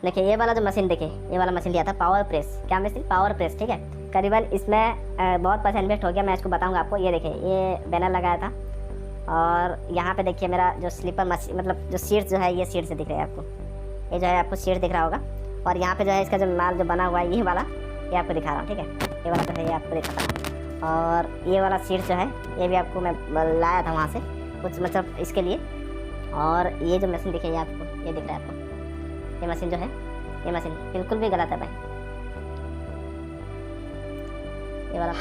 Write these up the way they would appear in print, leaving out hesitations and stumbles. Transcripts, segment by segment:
देखिए ये वाला जो मशीन, देखिए ये वाला मशीन लिया था पावर प्रेस। क्या मशीन? पावर प्रेस, ठीक है। करीबन इसमें बहुत पैसा इन्वेस्ट हो गया, मैं इसको बताऊंगा आपको। ये देखिए ये बैनर लगाया था, और यहाँ पे देखिए मेरा जो स्लीपर मशीन, मतलब जो सीट्स जो है, ये सीट से दिख रहा है आपको, ये जो है आपको सीट दिख रहा होगा। और यहाँ पे जो है इसका जो माल जो बना हुआ है, ये वाला, ये आपको दिखा रहा हूँ, ठीक है। ये वाला जो है ये आपको दिखाता हूँ। और ये वाला सीट जो है ये भी आपको मैं लाया था वहाँ से कुछ, मतलब इसके लिए। और ये जो मशीन देखिए, ये आपको ये दिख रहा है आपको, ये मशीन जो है, ये मशीन बिल्कुल भी गलत है भाई। ये वाला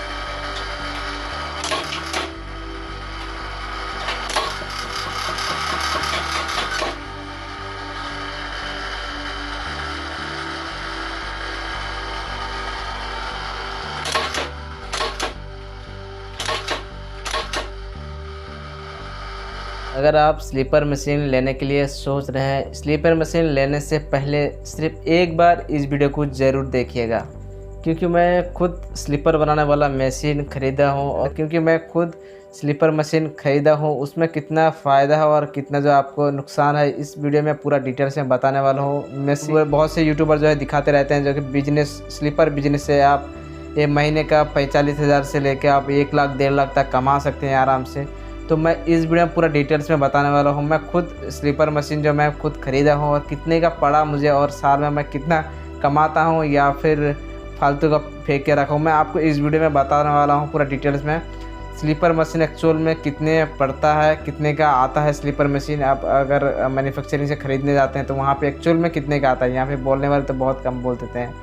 अगर आप स्लीपर मशीन लेने के लिए सोच रहे हैं, स्लीपर मशीन लेने से पहले सिर्फ एक बार इस वीडियो को ज़रूर देखिएगा, क्योंकि मैं खुद स्लीपर बनाने वाला मशीन ख़रीदा हूँ। और क्योंकि मैं खुद स्लीपर मशीन ख़रीदा हूँ, उसमें कितना फ़ायदा है और कितना जो आपको नुकसान है, इस वीडियो में पूरा डिटेल से बताने वाला हूँ। मैं बहुत से यूट्यूबर जो है दिखाते रहते हैं जो कि बिजनेस, स्लीपर बिजनेस से आप ये महीने का 45,000 से लेकर आप 1 लाख 1.5 लाख तक कमा सकते हैं आराम से। तो मैं इस वीडियो में पूरा डिटेल्स में बताने वाला हूँ। मैं खुद स्लीपर मशीन जो मैं खुद ख़रीदा हूँ और कितने का पड़ा मुझे, और साल में मैं कितना कमाता हूँ या फिर फालतू का फेंक के रखा हूँ, मैं आपको इस वीडियो में बताने वाला हूँ पूरा डिटेल्स में। स्लीपर मशीन एक्चुअल में कितने पड़ता है, कितने का आता है स्लीपर मशीन। आप अगर मैन्युफैक्चरिंग से ख़रीदने जाते हैं तो वहाँ पे एक्चुअल में कितने का आता है। यहाँ पे बोलने वाले तो बहुत कम बोल देते हैं,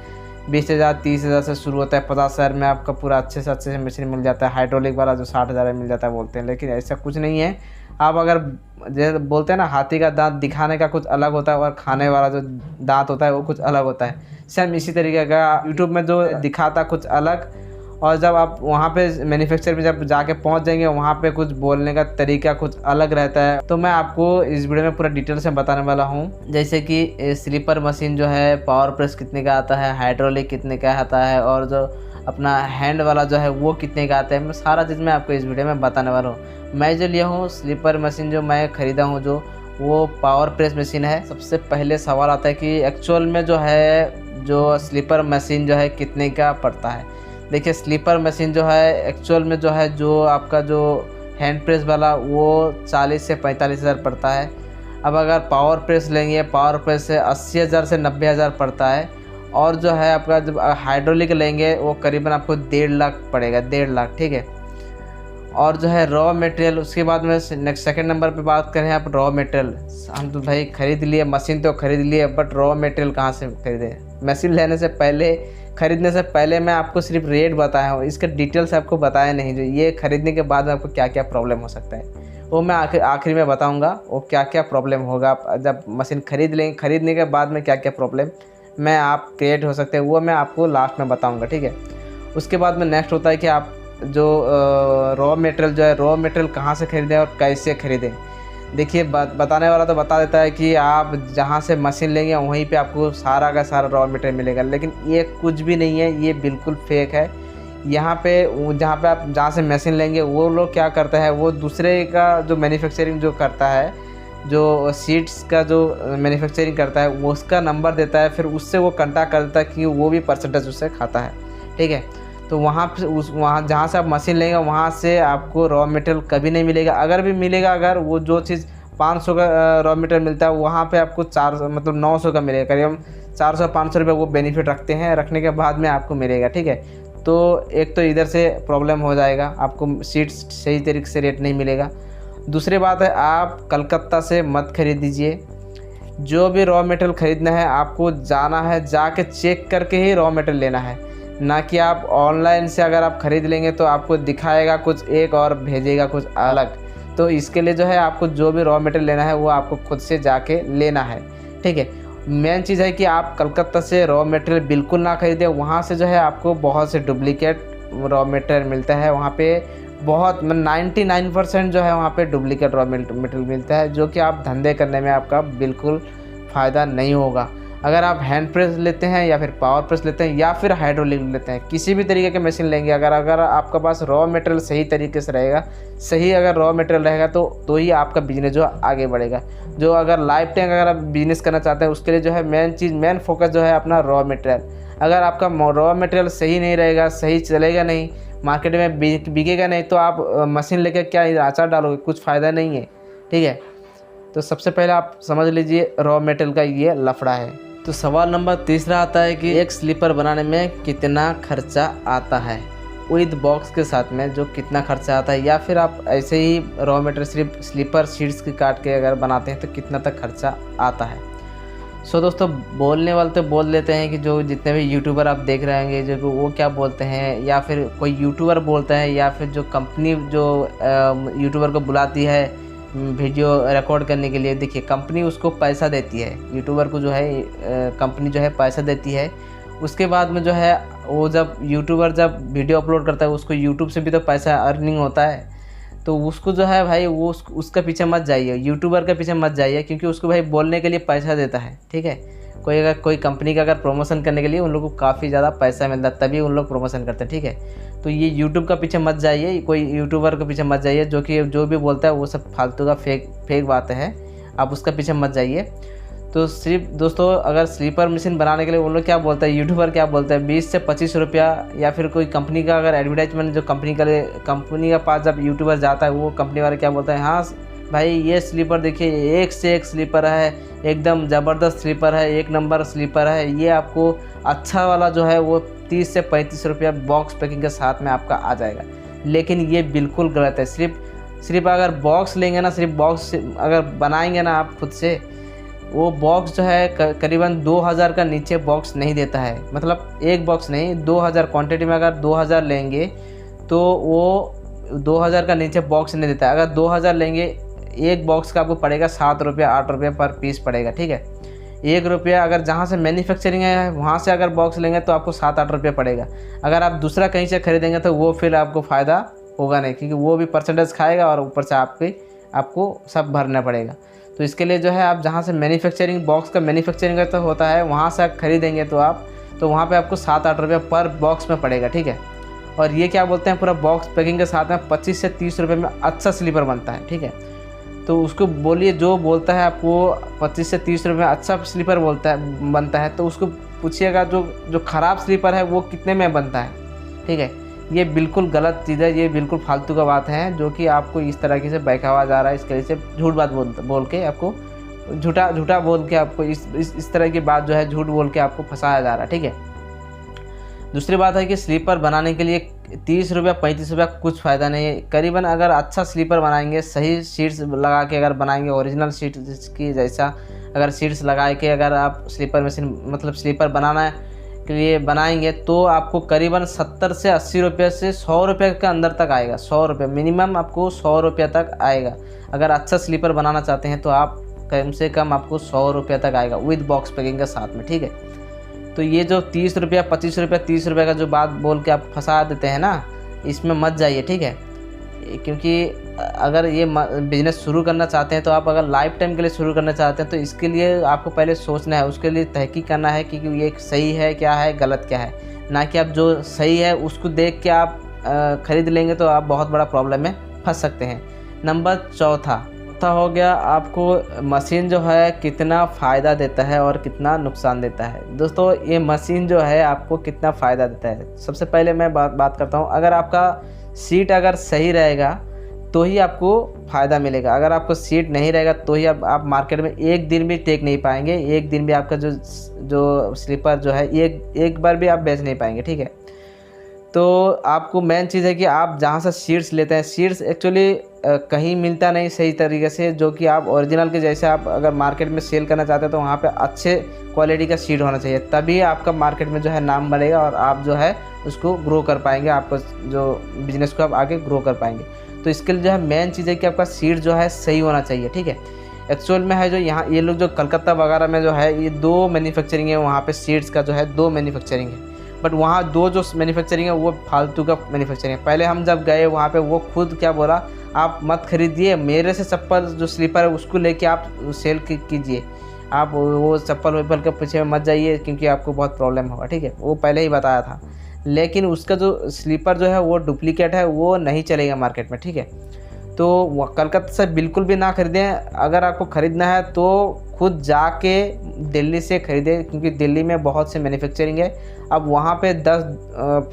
20,000 30,000 से शुरू होता है, 50,000 में आपका पूरा अच्छे से मशीन मिल जाता है। हाइड्रोलिक वाला जो 60,000 में मिल जाता है बोलते हैं, लेकिन ऐसा कुछ नहीं है। आप अगर जैसे बोलते हैं ना, हाथी का दांत दिखाने का कुछ अलग होता है और खाने वाला जो दांत होता है वो कुछ अलग होता है। सेम इसी तरीके का यूट्यूब में जो दिखाता कुछ अलग, और जब आप वहाँ पे मैन्युफैक्चर में जब जाके पहुँच जाएंगे, वहाँ पे कुछ बोलने का तरीका कुछ अलग रहता है। तो मैं आपको इस वीडियो में पूरा डिटेल से बताने वाला हूँ, जैसे कि स्लीपर मशीन जो है पावर प्रेस कितने का आता है, हाइड्रोलिक कितने का आता है, और जो अपना हैंड वाला जो है वो कितने का आता है। मैं सारा चीज़ मैं आपको इस वीडियो में बताने वाला हूँ। मैं जो लिया हूँ स्लीपर मशीन, जो मैं ख़रीदा हूँ जो, वो पावर प्रेस मशीन है। सबसे पहले सवाल आता है कि एक्चुअल में जो है जो स्लीपर मशीन जो है कितने का पड़ता है। देखिए स्लीपर मशीन जो है एक्चुअल में जो है, जो आपका जो हैंड प्रेस वाला वो 40 से 45,000 पड़ता है। अब अगर पावर प्रेस लेंगे, पावर प्रेस से 80,000 से 90,000 पड़ता है। और जो है आपका जब हाइड्रोलिक लेंगे वो करीबन आपको 1.5 लाख पड़ेगा, 1.5 लाख, ठीक है। और जो है रॉ मटेरियल, उसके बाद में नेक्स्ट सेकंड नंबर पे बात करें आप रॉ मटेरियल। हम तो भाई ख़रीद लिए, मशीन तो ख़रीद लिए, बट रॉ मटेरियल कहाँ से खरीदें। मशीन लेने से पहले, ख़रीदने से पहले मैं आपको सिर्फ रेट बताया हूँ, इसका डिटेल्स आपको बताया नहीं। जो ये ख़रीदने के बाद में आपको क्या क्या प्रॉब्लम हो सकता है वो मैं आखिरी में बताऊँगा। वो क्या क्या प्रॉब्लम होगा आप जब मशीन ख़रीद लेंगे, ख़रीदने के बाद में क्या क्या प्रॉब्लम में आप क्रिएट हो सकते हैं, वो मैं आपको लास्ट में बताऊँगा, ठीक है। उसके बाद में नेक्स्ट होता है कि आप जो रॉ मटेरियल जो है, रॉ मटेरियल कहाँ से ख़रीदें और कैसे ख़रीदें। देखिए बताने वाला तो बता देता है कि आप जहाँ से मशीन लेंगे वहीं पे आपको सारा का सारा रॉ मटेरियल मिलेगा, लेकिन ये कुछ भी नहीं है, ये बिल्कुल फेक है। यहाँ पे जहाँ से मशीन लेंगे वो लोग क्या करता है, वो दूसरे का जो मैन्युफैक्चरिंग जो करता है, जो सीट्स का जो मैन्युफैक्चरिंग करता है वो उसका नंबर देता है, फिर उससे वो कांटेक्ट कर देता है कि वो भी परसेंटेज उससे खाता है, ठीक है। तो वहाँ जहाँ से आप मशीन लेंगे वहाँ से आपको रॉ मटेरियल कभी नहीं मिलेगा। अगर भी मिलेगा, अगर वो जो चीज़ 500 का रॉ मटेरियल मिलता है, वहाँ पे आपको 400 मतलब 900 का मिलेगा। करीब 400-500 रुपये वो बेनिफिट रखते हैं, रखने के बाद में आपको मिलेगा, ठीक है। तो एक तो इधर से प्रॉब्लम हो जाएगा, आपको सीट्स सही तरीके से रेट नहीं मिलेगा। दूसरी बात है, आप कलकत्ता से मत खरीद दीजिए। जो भी रॉ मटेरियल ख़रीदना है आपको जाना है, जाके चेक करके ही रॉ मटेरियल लेना है, ना कि आप ऑनलाइन से अगर आप ख़रीद लेंगे तो आपको दिखाएगा कुछ एक और भेजेगा कुछ अलग। तो इसके लिए जो है आपको जो भी रॉ मटेरियल लेना है वो आपको खुद से जाके लेना है, ठीक है। मेन चीज़ है कि आप कलकत्ता से रॉ मटेरियल बिल्कुल ना खरीदें। वहाँ से जो है आपको बहुत से डुप्लीकेट रॉ मटेरियल मिलता है। वहाँ पे बहुत 99% जो है वहाँ पे डुप्लीकेट रॉ मटेरियल मिलता है, जो कि आप धंधे करने में आपका बिल्कुल फ़ायदा नहीं होगा। अगर आप हैंड प्रेस लेते हैं या फिर पावर प्रेस लेते हैं या फिर हाइड्रोलिक लेते हैं, किसी भी तरीके के मशीन लेंगे, अगर आपका पास रॉ मटेरियल सही तरीके से रहेगा, सही अगर रॉ मटेरियल रहेगा तो ही आपका बिजनेस जो आगे बढ़ेगा। जो अगर लाइफ टाइम अगर आप बिजनेस करना चाहते हैं उसके लिए जो है मेन फोकस जो है अपना रॉ मटेरियल। अगर आपका रॉ मटेरियल सही नहीं रहेगा, सही चलेगा नहीं, मार्केट में बिकेगा नहीं, तो आप मशीन लेकर क्या आचार डालोगे, कुछ फ़ायदा नहीं है। ठीक है, तो सबसे पहले आप समझ लीजिए रॉ मटेरियल का ये लफड़ा है। तो सवाल नंबर तीसरा आता है कि एक स्लीपर बनाने में कितना खर्चा आता है, विद बॉक्स के साथ में जो कितना खर्चा आता है, या फिर आप ऐसे ही रॉ मटेरियल सिर्फ स्लीपर शीट्स की काट के अगर बनाते हैं तो कितना तक खर्चा आता है। सो दोस्तों, बोलने वाले तो बोल देते हैं कि जो जितने भी यूट्यूबर आप देख रहे होंगे जो वो क्या बोलते हैं, या फिर कोई यूट्यूबर बोलता है, या फिर जो कंपनी जो यूट्यूबर को बुलाती है वीडियो रिकॉर्ड करने के लिए। देखिए, कंपनी उसको पैसा देती है, यूट्यूबर को जो है कंपनी जो है पैसा देती है। उसके बाद में जो है वो जब यूट्यूबर जब वीडियो अपलोड करता है उसको यूट्यूब से भी तो पैसा अर्निंग होता है। तो उसको जो है भाई वो उसका पीछे मत जाइए, यूट्यूबर के पीछे मत जाइए, क्योंकि उसको भाई बोलने के लिए पैसा देता है। ठीक है, कोई कंपनी का अगर प्रमोशन करने के लिए उन लोगों को काफ़ी ज़्यादा पैसा मिलता है, तभी उन लोग प्रमोशन करते हैं। ठीक है, तो ये यूट्यूब का पीछे मत जाइए, कोई यूट्यूबर के पीछे मत जाइए जो भी बोलता है वो सब फालतू का फेक बात है, आप उसका पीछे मत जाइए। तो सिर्फ दोस्तों, अगर स्लीपर मशीन बनाने के लिए वो लोग क्या बोलता है, यूट्यूबर क्या बोलता है, 20 से 25 रुपया, या फिर कोई कंपनी का अगर एडवर्टाइजमेंट जो कंपनी का पास जब यूट्यूबर जाता है वो कंपनी वाले क्या बोलता है, हाँ भाई ये स्लीपर देखिए, एक से एक स्लीपर है, एकदम ज़बरदस्त स्लीपर है, एक नंबर स्लीपर है, ये आपको अच्छा वाला जो है वो 30 से 35 रुपया बॉक्स पैकिंग के साथ में आपका आ जाएगा। लेकिन ये बिल्कुल गलत है। सिर्फ अगर बॉक्स लेंगे ना, सिर्फ बॉक्स अगर बनाएंगे ना आप खुद से, वो बॉक्स जो है करीबन 2000 का नीचे बॉक्स नहीं देता है। मतलब एक बॉक्स नहीं, 2000 क्वांटिटी में अगर 2000 लेंगे तो वो 2000 का नीचे बॉक्स नहीं देता है। अगर 2000 लेंगे, एक बॉक्स का आपको पड़ेगा 7 रुपया 8 रुपये पर पीस पड़ेगा। ठीक है, 1 रुपया अगर जहाँ से मैन्युफैक्चरिंग है वहाँ से अगर बॉक्स लेंगे तो आपको 7-8 रुपये पड़ेगा। अगर आप दूसरा कहीं से खरीदेंगे तो वो फिर आपको फ़ायदा होगा नहीं, क्योंकि वो भी परसेंटेज खाएगा और ऊपर से आपको सब भरना पड़ेगा। तो इसके लिए जो है आप जहाँ से मैन्युफैक्चरिंग बॉक्स का मैन्युफैक्चरिंग तो होता है वहाँ से आप खरीदेंगे तो वहाँ पे आपको 7-8 रुपये पर बॉक्स में पड़ेगा। ठीक है, और ये क्या बोलते हैं, पूरा बॉक्स पैकिंग के साथ में 25 से 30 रुपये में अच्छा स्लीपर बनता है। ठीक है, तो उसको बोलिए, जो बोलता है आपको 25 से 30 रुपये में अच्छा स्लीपर बनता है, तो उसको पूछिएगा जो ख़राब स्लीपर है वो कितने में बनता है। ठीक है, ये बिल्कुल गलत चीज़ है, ये बिल्कुल फालतू का बात है जो कि आपको इस तरीके से बहकावा जा रहा है। इसके लिए से झूठ बात बोल के आपको झूठा बोल के आपको इस तरह की बात जो है झूठ बोल के आपको फंसाया जा रहा है। ठीक है, दूसरी बात है कि स्लीपर बनाने के लिए 30 रुपया 35 रुपया कुछ फ़ायदा नहीं है। करीबन अगर अच्छा स्लीपर बनाएंगे, सही शीट्स लगा के अगर बनाएंगे, ओरिजिनल शीट की जैसा अगर शीट्स लगा के अगर आप स्लीपर मशीन मतलब स्लीपर बनाना के लिए बनाएंगे तो आपको करीबन 70 से 80 रुपये से 100 रुपये के अंदर तक आएगा। 100 रुपये मिनिमम आपको 100 रुपये तक आएगा। अगर अच्छा स्लीपर बनाना चाहते हैं तो आप कम से कम आपको 100 रुपये तक आएगा विद बॉक्स पैकिंग के साथ में। ठीक है, तो ये जो 30 रुपया 25 रुपया 30 रुपये का जो बात बोल के आप फंसा देते हैं ना, इसमें मत जाइए। ठीक है, क्योंकि अगर ये बिज़नेस शुरू करना चाहते हैं तो आप अगर लाइफ टाइम के लिए शुरू करना चाहते हैं तो इसके लिए आपको पहले सोचना है, उसके लिए तहकीक करना है कि ये सही है क्या है, गलत क्या है, ना कि आप जो सही है उसको देख के आप ख़रीद लेंगे तो आप बहुत बड़ा प्रॉब्लम में फंस सकते हैं। नंबर चौथा हो गया, आपको मशीन जो है कितना फ़ायदा देता है और कितना नुकसान देता है। दोस्तों, ये मशीन जो है आपको कितना फ़ायदा देता है, सबसे पहले मैं बात करता हूँ। अगर आपका सीट अगर सही रहेगा तो ही आपको फ़ायदा मिलेगा। अगर आपको सीट नहीं रहेगा तो ही आप मार्केट में एक दिन भी टेक नहीं पाएंगे, एक दिन भी आपका जो स्लीपर जो है एक बार भी आप बेच नहीं पाएंगे। ठीक है, तो आपको मेन चीज़ है कि आप जहाँ से सीड्स लेते हैं, सीड्स एक्चुअली कहीं मिलता नहीं सही तरीके से, जो कि आप ओरिजिनल के जैसे आप अगर मार्केट में सेल करना चाहते हैं तो वहाँ पे अच्छे क्वालिटी का सीड होना चाहिए, तभी आपका मार्केट में जो है नाम बढ़ेगा और आप जो है उसको ग्रो कर पाएंगे, आपको जो बिज़नेस को आप आगे ग्रो कर पाएंगे। तो इसके लिए जो है मेन चीज़ है कि आपका सीड जो है सही होना चाहिए। ठीक है, एक्चुअल में है जो यहाँ ये लोग जो कलकत्ता वगैरह में जो है ये 2 मैन्युफैक्चरिंग है, वहाँ पे सीड्स का जो है 2 मैन्युफैक्चरिंग है, बट वहाँ 2 जो मैन्युफैक्चरिंग है वो फालतू का मैन्युफैक्चरिंग है। पहले हम जब गए वहाँ पे वो खुद क्या बोला, आप मत खरीदिए, मेरे से चप्पल जो स्लीपर है उसको लेके आप सेल कीजिए। आप वो चप्पल वप्पल के पीछे मत जाइए, क्योंकि आपको बहुत प्रॉब्लम होगा, ठीक है। वो पहले ही बताया था। लेकिन उसका जो स्लीपर जो है वो डुप्लीकेट है, वो नहीं चलेगा मार्केट में, ठीक है। तो कलकत्ता से बिल्कुल भी ना खरीदें। अगर आपको ख़रीदना है तो खुद जाके दिल्ली से ख़रीदें, क्योंकि दिल्ली में बहुत से मैन्युफैक्चरिंग है। अब वहाँ पे 10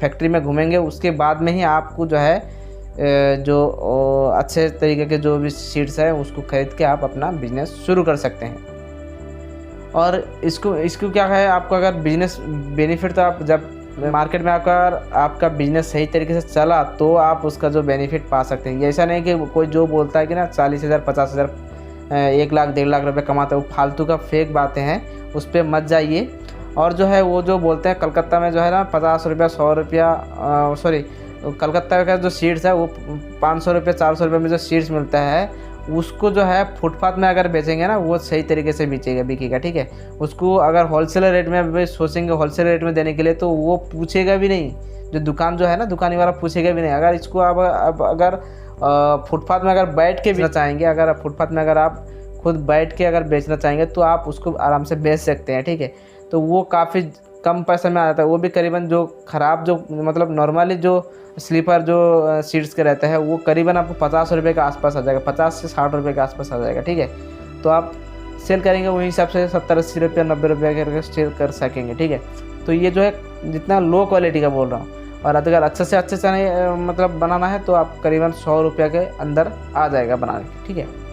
फैक्ट्री में घूमेंगे, उसके बाद में ही आपको जो है जो अच्छे तरीके के जो भी सीड्स है उसको ख़रीद के आप अपना बिजनेस शुरू कर सकते हैं। और इसको क्या है, आपको अगर बिजनेस बेनिफिट, तो आप जब मार्केट में आपका बिजनेस सही तरीके से चला तो आप उसका जो बेनिफिट पा सकते हैं। ये ऐसा नहीं कि कोई जो बोलता है कि ना 40,000 50,000 1 लाख 1.5 लाख रुपए कमाते हैं, वो फालतू का फेक बातें हैं, उस पर मत जाइए। और जो है वो जो बोलते हैं कलकत्ता में जो है ना 50 रुपया 100 रुपया सॉरी कलकत्ता का जो सीड्स है वो 500 रुपये 400 रुपये में जो सीड्स मिलता है, उसको जो है फुटपाथ में अगर बेचेंगे ना वो सही तरीके से बिकेगा, ठीक है। उसको अगर होलसेलर रेट में भी सोचेंगे होलसेल रेट में देने के लिए, तो वो पूछेगा भी नहीं, जो दुकान जो है ना दुकानी वाला पूछेगा भी नहीं। अगर इसको अब अगर फुटपाथ में अगर बैठ के बेचना चाहेंगे, अगर फुटपाथ में अगर आप खुद बैठ के अगर बेचना चाहेंगे तो आप उसको आराम से बेच सकते हैं, ठीक है। तो वो काफ़ी कम पैसे में आ जाता है, वो भी करीबन जो ख़राब जो मतलब नॉर्मली जो स्लीपर जो सीट्स के रहते हैं वो करीबन आपको 50 रुपये के आसपास आ जाएगा, 50 से 60 रुपये के आसपास आ जाएगा, ठीक है। तो आप सेल करेंगे वही हिसाब से 70-80 रुपये 90 रुपये करके सेल कर सकेंगे, ठीक है। तो ये जो है जितना लो क्वालिटी का बोल रहा हूँ, और अगर अच्छे से अच्छे से मतलब बनाना है तो आप करीबन 100 रुपये के अंदर आ जाएगा बनाने के, ठीक है।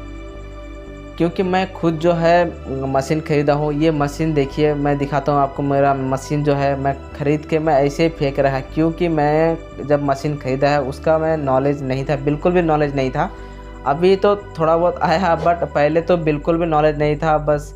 क्योंकि मैं खुद जो है मशीन ख़रीदा हूँ, ये मशीन देखिए, मैं दिखाता हूँ आपको। मेरा मशीन जो है मैं ख़रीद के मैं ऐसे ही फेंक रहा है, क्योंकि मैं जब मशीन ख़रीदा है उसका मैं नॉलेज नहीं था, बिल्कुल भी नॉलेज नहीं था। अभी तो थोड़ा बहुत आया, बट पहले तो बिल्कुल भी नॉलेज नहीं था। बस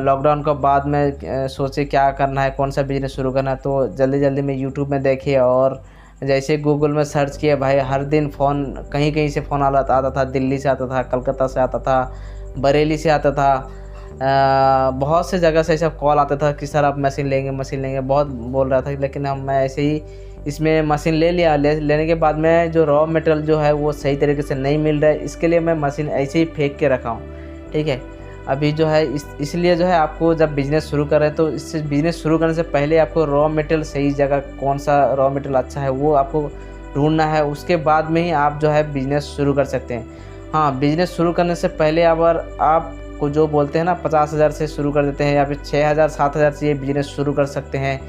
लॉकडाउन के बाद में सोचे क्या करना है, कौन सा बिज़नेस शुरू करना है, तो जल्दी जल्दी में यूट्यूब में देखे और जैसे गूगल में सर्च किया, भाई हर दिन फ़ोन कहीं कहीं से फ़ोन आता था, दिल्ली से आता था, कलकत्ता से आता था, बरेली से आता था, बहुत से जगह से सब कॉल आता था कि सर आप मशीन लेंगे, बहुत बोल रहा था। लेकिन मैं ऐसे ही इसमें मशीन ले लिया। लेने के बाद में जो रॉ मटेरियल जो है वो सही तरीके से नहीं मिल रहा है, इसके लिए मैं मशीन ऐसे ही फेंक के रखा हूँ, ठीक है। अभी जो है इसलिए जो है आपको जब बिज़नेस शुरू कर रहे हैं तो इससे बिज़नेस शुरू करने से पहले आपको रॉ मटेरियल सही जगह कौन सा रॉ मटेरियल अच्छा है वो आपको ढूंढना है, उसके बाद में ही आप जो है बिज़नेस शुरू कर सकते हैं। हाँ, बिज़नेस शुरू करने से पहले अगर आपको जो बोलते हैं ना 50,000 से शुरू कर देते हैं, या फिर 6,000 7,000 से ये बिज़नेस शुरू कर सकते हैं,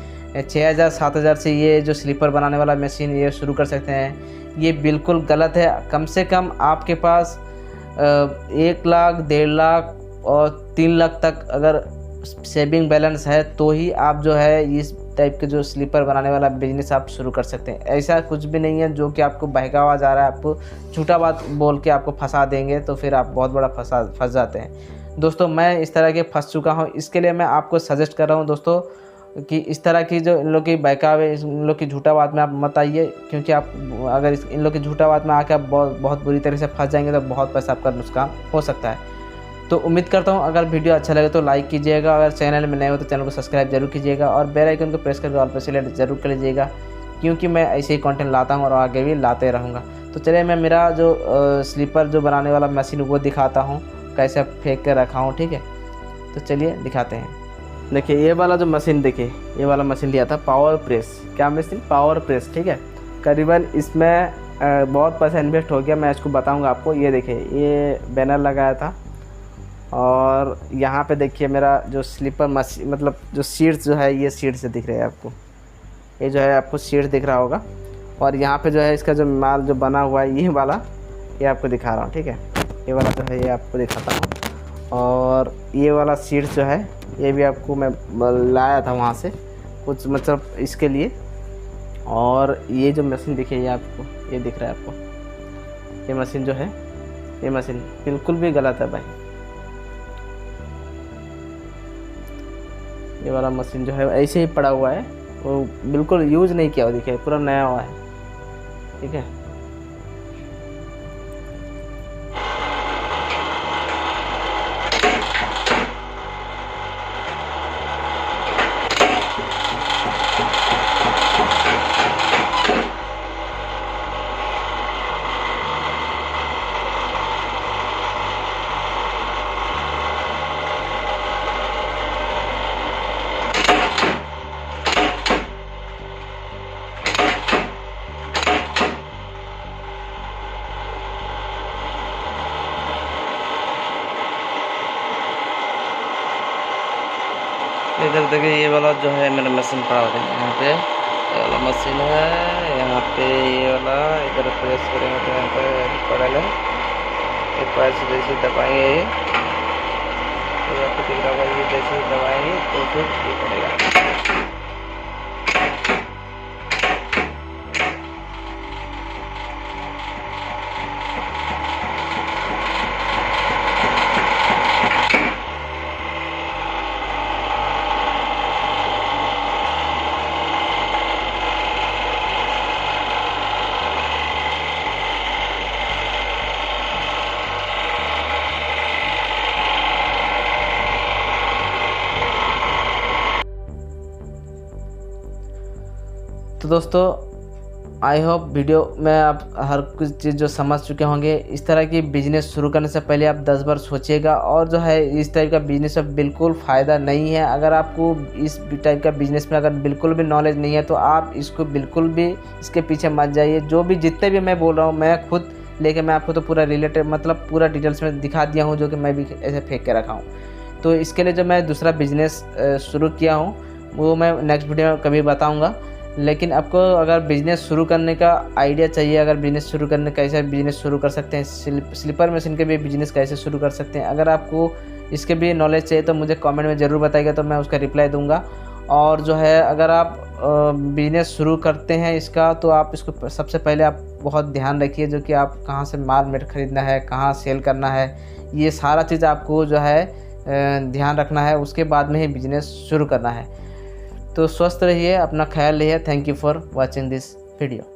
6,000 7,000 से ये जो स्लीपर बनाने वाला मशीन ये शुरू कर सकते हैं, ये बिल्कुल गलत है। कम से कम आपके पास 1 लाख 1.5 लाख और 3 लाख तक अगर सेविंग बैलेंस है तो ही आप जो है इस टाइप के जो स्लीपर बनाने वाला बिजनेस आप शुरू कर सकते हैं। ऐसा कुछ भी नहीं है जो कि आपको बहकावा जा रहा है, आपको झूठा बात बोल के आपको फंसा देंगे, तो फिर आप बहुत बड़ा फंस जाते हैं। दोस्तों मैं इस तरह के फंस चुका हूँ, इसके लिए मैं आपको सजेस्ट कर रहा हूँ दोस्तों कि इस तरह की जो इन लोग की बहकावे, इन लोग की झूठा बात में आप मत आइए, क्योंकि आप अगर इन लोग की झूठा बात में आकर आप बहुत बुरी तरह से फंस जाएंगे तो बहुत पैसा आपका नुकसान हो सकता है। तो उम्मीद करता हूँ अगर वीडियो अच्छा लगे तो लाइक कीजिएगा, अगर चैनल में नए हो तो चैनल को सब्सक्राइब जरूर कीजिएगा और बेल आइकन को प्रेस करके ऑल पर सेलेक्ट जरूर कर लीजिएगा, क्योंकि मैं ऐसे ही कंटेंट लाता हूँ और आगे भी लाते रहूँगा। तो चलिए मैं मेरा जो स्लीपर जो बनाने वाला मशीन वो दिखाता हूँ, कैसे फेंक कर रखा हूँ, ठीक है। तो चलिए दिखाते हैं। देखिए ये वाला जो मशीन, देखिए ये वाला मशीन लिया था पावर प्रेस, क्या मशीन, पावर प्रेस, ठीक है। करीबन इसमें बहुत पैसा इन्वेस्ट हो गया, मैं इसको बताऊँगा आपको। ये देखिए ये बैनर लगाया था और यहाँ पे देखिए मेरा जो स्लीपर मशीन मतलब जो सीट्स जो है ये सीट से दिख रहे हैं आपको, ये जो है आपको सीट दिख रहा होगा। और यहाँ पे जो है इसका जो माल जो बना हुआ है ये वाला, ये आपको दिखा रहा हूँ, ठीक है। ये वाला जो है ये आपको दिखाता हूँ। और ये वाला सीट जो है ये भी आपको मैं लाया था वहाँ से कुछ मतलब इसके लिए। और ये जो मशीन देखिए ये आपको ये दिख रहा है आपको, ये मशीन जो है ये मशीन बिल्कुल भी गलत है भाई। ये वाला मशीन जो है ऐसे ही पड़ा हुआ है, वो बिल्कुल यूज़ नहीं किया हुआ, देखिए पूरा नया हुआ है, ठीक है। देखिए ये वाला जो है मेरा मशीन पड़ा हुआ है, यहाँ पे ये वाला मशीन है, यहाँ पे ये वाला इधर प्रेस करेंगे तो यहाँ पे पड़ल है, एक पैर से जैसे दबाएंगे तो आपको दिख रहा होगा, ये जैसे दबाएंगे तो फिर ये पड़ेगा। तो दोस्तों आई होप वीडियो में आप हर कुछ चीज़ जो समझ चुके होंगे। इस तरह की बिजनेस शुरू करने से पहले आप 10 बार सोचिएगा, और जो है इस टाइप का बिजनेस में बिल्कुल फ़ायदा नहीं है। अगर आपको इस टाइप का बिजनेस में अगर बिल्कुल भी नॉलेज नहीं है तो आप इसको बिल्कुल भी इसके पीछे मत जाइए। जो भी जितने भी मैं बोल रहा हूँ मैं खुद लेके मैं आपको तो पूरा रिलेटेड मतलब पूरा डिटेल्स में दिखा दिया हूँ, जो कि मैं भी ऐसे फेंक के रखा हूँ। तो इसके लिए जो मैं दूसरा बिजनेस शुरू किया हूँ वो मैं नेक्स्ट वीडियो में कभी बताऊँगा। लेकिन आपको अगर बिज़नेस शुरू करने का आइडिया चाहिए, अगर बिज़नेस शुरू करने कैसे बिज़नेस शुरू कर सकते हैं, स्लीपर मशीन के भी बिज़नेस कैसे शुरू कर सकते हैं, अगर आपको इसके भी नॉलेज चाहिए तो मुझे कमेंट में ज़रूर बताइएगा, तो मैं उसका रिप्लाई दूंगा। और जो है अगर आप बिज़नेस शुरू करते हैं इसका, तो आप इसको सबसे पहले आप बहुत ध्यान रखिए, जो कि आप कहाँ से माल मेट खरीदना है, कहाँ सेल करना है, ये सारा चीज़ आपको जो है ध्यान रखना है। उसके बाद में ही बिज़नेस शुरू करना है। तो स्वस्थ रहिए, अपना ख्याल रहिए। Thank you for watching this video.